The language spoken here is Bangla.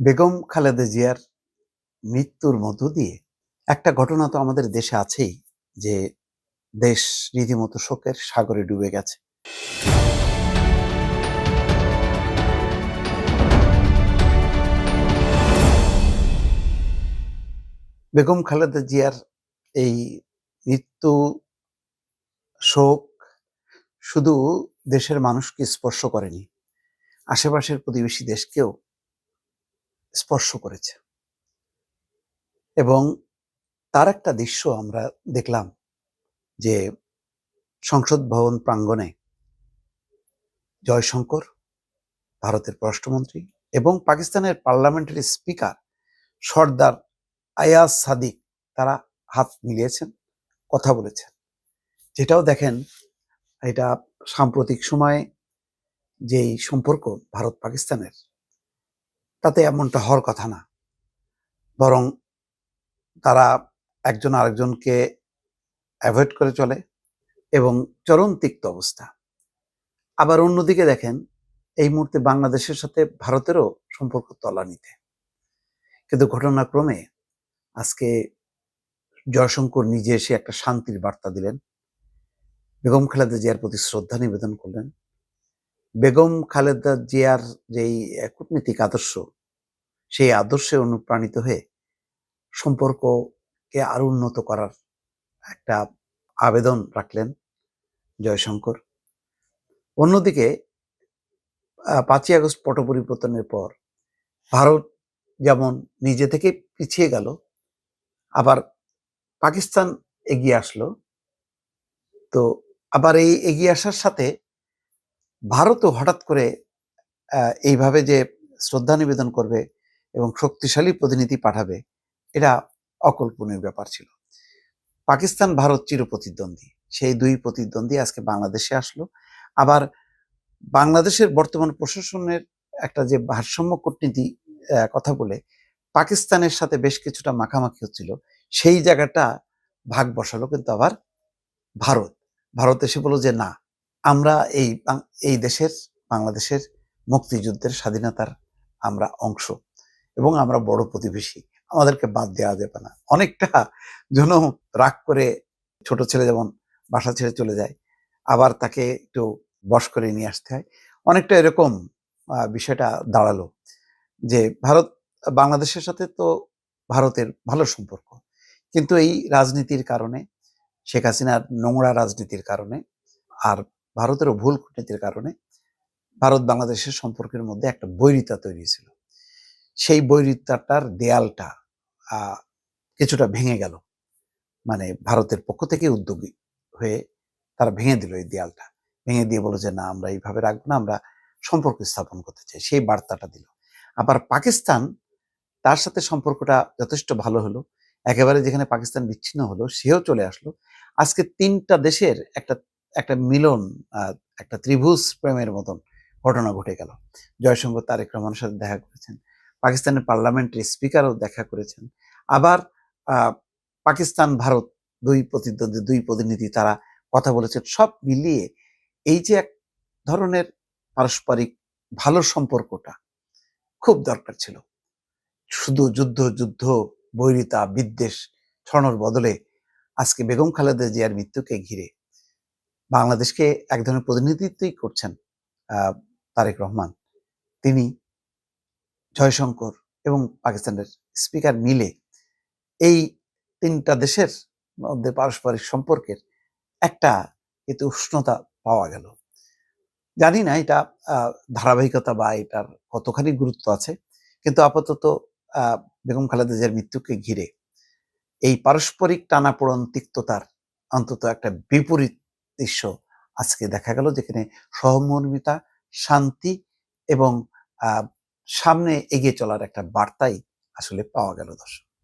বেগম খালেদা জিয়ার মৃত্যুর মধ্য দিয়ে একটা ঘটনা তো আমাদের দেশে আছেই, যে দেশ রীতিমতো শোকের সাগরে ডুবে গেছে। বেগম খালেদা জিয়ার এই মৃত্যু শোক শুধু দেশের মানুষকে স্পর্শ করেনি, আশেপাশের প্রতিবেশী দেশকেও স্পর্শ করেছে। এবং তার একটা দৃশ্য আমরা দেখলাম, যে সংসদ ভবন প্রাঙ্গণে জয়শঙ্কর, ভারতের পররাষ্ট্রমন্ত্রী, এবং পাকিস্তানের পার্লামেন্টারি স্পিকার সর্দার আয়াজ সাদিক, তারা হাত মিলিয়েছেন, কথা বলেছেন। যেটাও দেখেন, এটা সাম্প্রতিক সময়ে যেই সম্পর্ক ভারত পাকিস্তানের, তাতে এমনটা হওয়ার কথা না। বরং তারা একজন আরেকজনকে অ্যাভয়েড করে চলে এবং চরম তিক্ত অবস্থা। আবার অন্যদিকে দেখেন, এই মুহূর্তে বাংলাদেশের সাথে ভারতেরও সম্পর্ক তলানিতে। কিন্তু ঘটনাক্রমে আজকে জয়শঙ্কর নিজে এসে একটা শান্তির বার্তা দিলেন, বেগম খালেদা জিয়ার প্রতি শ্রদ্ধা নিবেদন করলেন। বেগম খালেদা জিয়ার যেই কূটনীতিক আদর্শ, সেই আদর্শে অনুপ্রাণিত হয়ে সম্পর্ককে আরো উন্নত করার একটা আবেদন রাখলেন জয়শঙ্কর। অন্যদিকে 5ই আগস্ট পট পরিবর্তনের পর ভারত যেমন নিজে থেকে পিছিয়ে গেল, আবার পাকিস্তান এগিয়ে আসলো। তো আবার এই এগিয়ে আসার সাথে ভারতও হঠাৎ করে এইভাবে যে শ্রদ্ধা নিবেদন করবে এবং শক্তিশালী প্রতিনিধি পাঠাবে, এটা অকল্পনীয় ব্যাপার ছিল। পাকিস্তান ভারত চিরপ্রতিদ্বন্দ্বী, সেই দুই প্রতিদ্বন্দ্বী আজকে বাংলাদেশে আসলো। আবার বাংলাদেশের বর্তমান প্রশাসনের একটা যে ভারসাম্য কূটনীতি কথা বলে পাকিস্তানের সাথে বেশ কিছুটা মাখামাখি হচ্ছিল, সেই জায়গাটা ভাগ বসালো কিন্তু আবার ভারত। ভারত এসে বলল যে না, আমরা এই দেশের, বাংলাদেশের মুক্তিযুদ্ধের স্বাধীনতার আমরা অংশ এবং আমরা বড় প্রতিবেশী, আমাদেরকে বাদ দেওয়া যাবে না। অনেকটা যেন রাগ করে ছোট ছেলে যেমন বাসা ছেড়ে চলে যায়, আবার তাকে একটু বশ করে নিয়ে আসতে হয়, অনেকটা এরকম বিষয়টা দাঁড়ালো। যে ভারত বাংলাদেশের সাথে তো ভারতের ভালো সম্পর্ক, কিন্তু এই রাজনীতির কারণে, শেখ হাসিনার নোংরা রাজনীতির কারণে, আর ভারতেরও ভুল কূটনীতির কারণে ভারত বাংলাদেশের সম্পর্কের মধ্যে একটা বৈরিতা তৈরি ছিল। সেই বৈরিতাটার দেয়ালটা কিছুটা ভেঙে গেল। মানে ভারতের পক্ষ থেকে উদ্যোগী হয়ে তারা ভেঙে দিল এই দেয়ালটা। ভেঙে দিয়ে বলল যে না, আমরা এইভাবে রাখবো না, আমরা সম্পর্ক স্থাপন করতে চাই, সেই বার্তাটা দিল। আবার পাকিস্তান, তার সাথে সম্পর্কটা যথেষ্ট ভালো হলো। একেবারে যেখানে পাকিস্তান বিচ্ছিন্ন হলো, সেও চলে আসলো। আজকে 3টা দেশের একটা একটা মিলন, একটা ত্রিভুজ প্রেমের মতন ঘটনা ঘটে গেল। জয়শঙ্কর তারেক রহমানের সাথে দেখা করেছেন, পাকিস্তানের পার্লামেন্টারি স্পিকারও দেখা করেছেন। আবার পাকিস্তান ভারত দুই প্রতিদ্বন্দ্বী, দুই প্রতিনিধি, তারা কথা বলেছেন। সব মিলিয়ে এই যে এক ধরনের পারস্পরিক ভালো সম্পর্কটা খুব দরকার ছিল। শুধু যুদ্ধ, বৈরিতা, বিদ্বেষ ছড়ানোর বদলে আজকে বেগম খালেদা জিয়ার মৃত্যুকে ঘিরে বাংলাদেশকে এক ধরনের প্রতিনিধিত্বই করছেন তারেক রহমান। তিনি, জয়শঙ্কর এবং পাকিস্তানের স্পিকার মিলে এই 3টা দেশের মধ্যে পারস্পরিক সম্পর্কের একটা এতে উষ্ণতা পাওয়া গেল। জানি না এটা ধারাবাহিকতা বা এটার কতখানি গুরুত্ব আছে, কিন্তু আপাতত বেগম খালেদা জিয়ার মৃত্যুকে ঘিরে এই পারস্পরিক টানাপোড়েন, তিক্ততার অন্তত একটা বিপরীত দৃশ্য আজকে দেখা গেল, যেখানে সহমর্মিতা, শান্তি এবং সামনে এগিয়ে চলার একটা বার্তাই আসলে পাওয়া গেল। দর্শক।